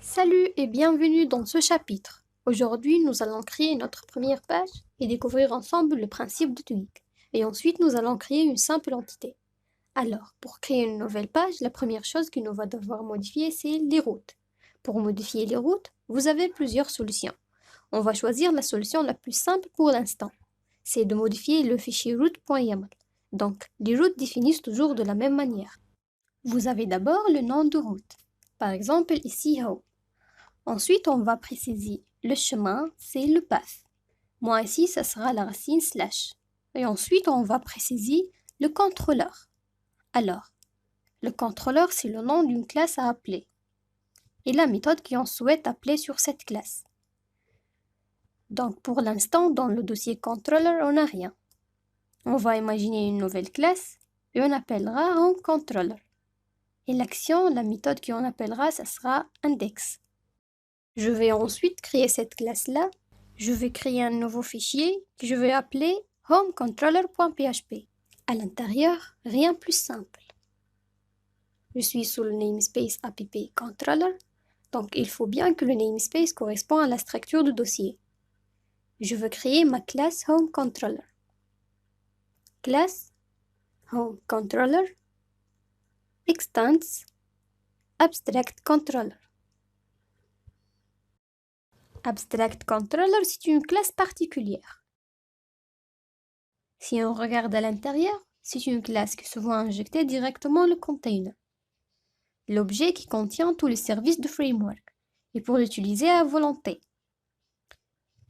Salut et bienvenue dans ce chapitre. Aujourd'hui, nous allons créer notre première page et découvrir ensemble le principe de Twig. Et ensuite, nous allons créer une simple entité. Alors, pour créer une nouvelle page, la première chose que nous va devoir modifier, c'est les routes. Pour modifier les routes, vous avez plusieurs solutions. On va choisir la solution la plus simple pour l'instant. C'est de modifier le fichier route.yaml. Donc, les routes définissent toujours de la même manière. Vous avez d'abord le nom de route. Par exemple, ici, Home. Ensuite, on va préciser le chemin, c'est le path. Moi ici, ça sera la racine slash. Et ensuite, on va préciser le contrôleur. Alors, le contrôleur, c'est le nom d'une classe à appeler. Et la méthode qu'on souhaite appeler sur cette classe. Donc, pour l'instant, dans le dossier controller, on n'a rien. On va imaginer une nouvelle classe et on appellera homeController. Et l'action, la méthode qu'on appellera, ça sera index. Je vais ensuite créer cette classe-là. Je vais créer un nouveau fichier que je vais appeler homecontroller.php. À l'intérieur, rien de plus simple. Je suis sous le namespace appcontroller, donc il faut bien que le namespace corresponde à la structure du dossier. Je veux créer ma classe homeController. Classe homeController extends abstractController. AbstractController, c'est une classe particulière. Si on regarde à l'intérieur, c'est une classe qui se voit injecter directement le container, l'objet qui contient tous les services de framework, et pour l'utiliser à volonté.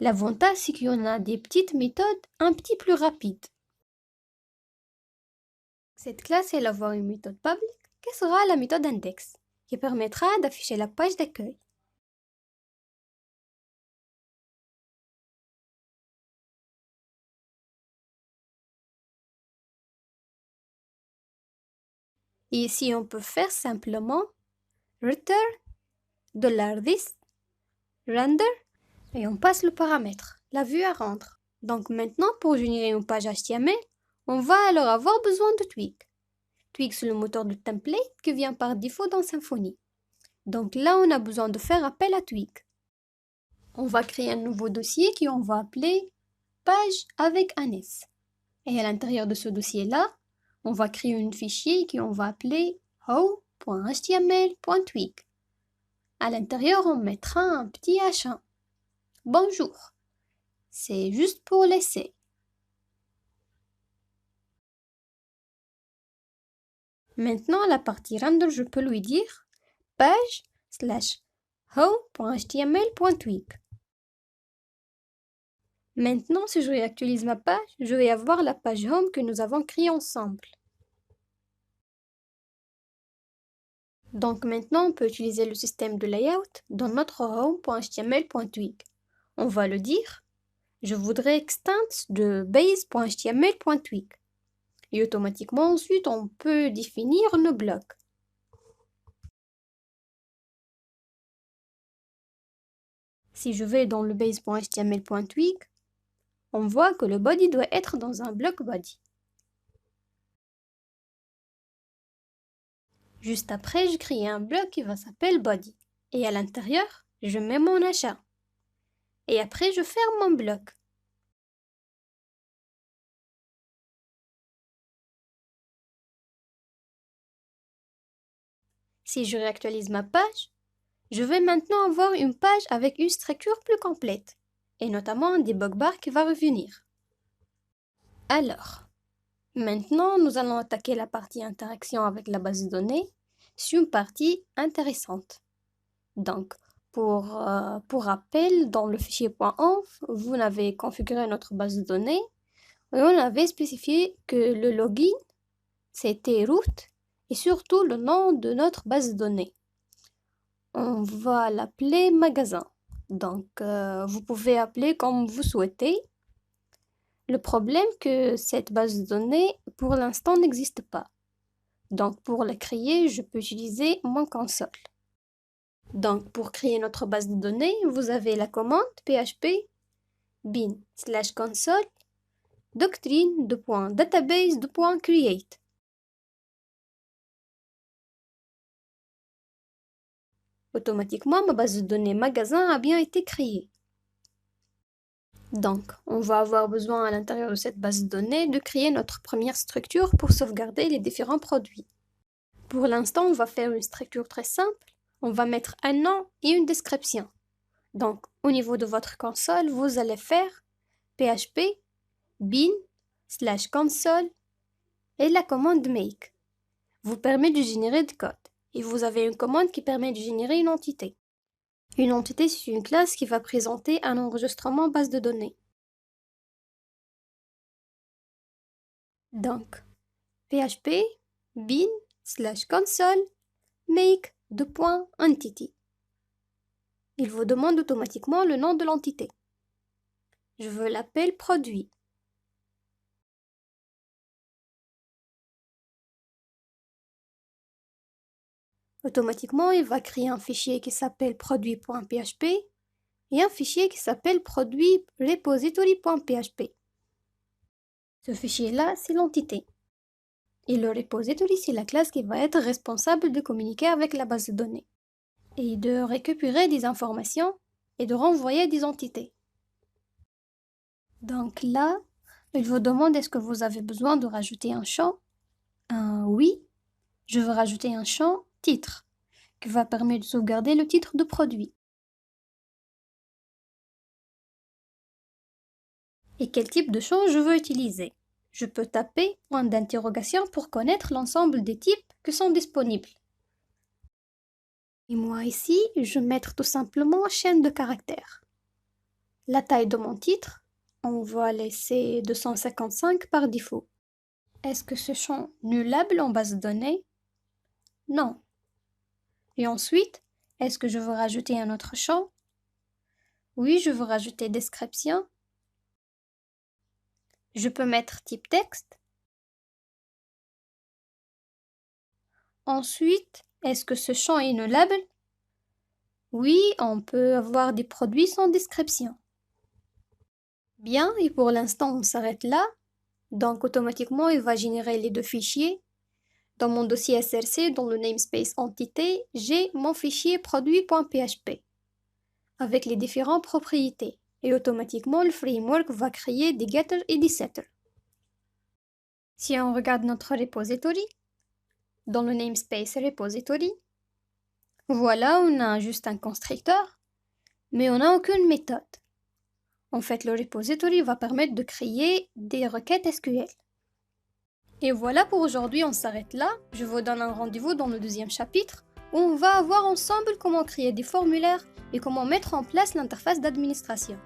L'avantage, c'est qu'on a des petites méthodes un petit plus rapides. Cette classe, elle va avoir une méthode publique, qui sera la méthode index, qui permettra d'afficher la page d'accueil. Et ici, on peut faire simplement return $this render et on passe le paramètre, la vue à rendre. Donc maintenant, pour générer une page HTML, on va alors avoir besoin de Twig. Twig, c'est le moteur de template qui vient par défaut dans Symfony. Donc là, on a besoin de faire appel à Twig. On va créer un nouveau dossier qu'on va appeler page avec un S. Et à l'intérieur de ce dossier-là, on va créer un fichier qu'on va appeler how.html.twig. À l'intérieur, on mettra un petit H1. Bonjour. C'est juste pour l'essai. Maintenant, la partie render, je peux lui dire page/home.html.twig. Maintenant, si je réactualise ma page, je vais avoir la page home que nous avons créée ensemble. Donc maintenant, on peut utiliser le système de layout dans notre home.html.twig. On va le dire, je voudrais extends de base.html.twig. Et automatiquement, ensuite, on peut définir nos blocs. Si je vais dans le base.html.twig, on voit que le body doit être dans un bloc body. Juste après, je crée un bloc qui va s'appeler body. Et à l'intérieur, je mets mon achat. Et après, je ferme mon bloc. Si je réactualise ma page, je vais maintenant avoir une page avec une structure plus complète, et notamment un debug bar qui va revenir. Alors, maintenant, nous allons attaquer la partie interaction avec la base de données. C'est une partie intéressante. Donc, pour rappel, dans le fichier .env, vous avez configuré notre base de données et on avait spécifié que le login, c'était root et surtout le nom de notre base de données. On va l'appeler magasin. Donc, vous pouvez appeler comme vous souhaitez. Le problème que cette base de données, pour l'instant, n'existe pas. Donc, pour la créer, je peux utiliser mon console. Donc, pour créer notre base de données, vous avez la commande php bin/console doctrine.database.create. Automatiquement, ma base de données magasin a bien été créée. Donc, on va avoir besoin à l'intérieur de cette base de données de créer notre première structure pour sauvegarder les différents produits. Pour l'instant, on va faire une structure très simple. On va mettre un nom et une description. Donc, au niveau de votre console, vous allez faire php bin/console et la commande make vous permet de générer du code. Et vous avez une commande qui permet de générer une entité. Une entité, c'est une classe qui va présenter un enregistrement base de données. Donc, php bin/console make entity. Il vous demande automatiquement le nom de l'entité. Je veux l'appeler produit. Automatiquement, il va créer un fichier qui s'appelle produit.php et un fichier qui s'appelle produit repository.php. Ce fichier-là, c'est l'entité. Et le repository, c'est la classe qui va être responsable de communiquer avec la base de données et de récupérer des informations et de renvoyer des entités. Donc là, il vous demande est-ce que vous avez besoin de rajouter un champ? Oui, je veux rajouter un champ titre qui va permettre de sauvegarder le titre de produit. Et quel type de champ je veux utiliser? Je peux taper point d'interrogation pour connaître l'ensemble des types qui sont disponibles. Et moi ici, je vais mettre tout simplement chaîne de caractères. La taille de mon titre, on va laisser 255 par défaut. Est-ce que ce champ est nullable en base de données? Non. Et ensuite, est-ce que je veux rajouter un autre champ? Oui, je veux rajouter description. Je peux mettre type texte. Ensuite, est-ce que ce champ est nullable? Oui, on peut avoir des produits sans description. Bien, et pour l'instant, on s'arrête là. Donc, automatiquement, il va générer les deux fichiers. Dans mon dossier SRC, dans le namespace entité, j'ai mon fichier produit.php avec les différentes propriétés. Et automatiquement, le framework va créer des getters et des setters. Si on regarde notre repository, dans le namespace repository, voilà, on a juste un constructeur, mais on n'a aucune méthode. En fait, le repository va permettre de créer des requêtes SQL. Et voilà pour aujourd'hui, on s'arrête là. Je vous donne un rendez-vous dans le deuxième chapitre où on va voir ensemble comment créer des formulaires et comment mettre en place l'interface d'administration.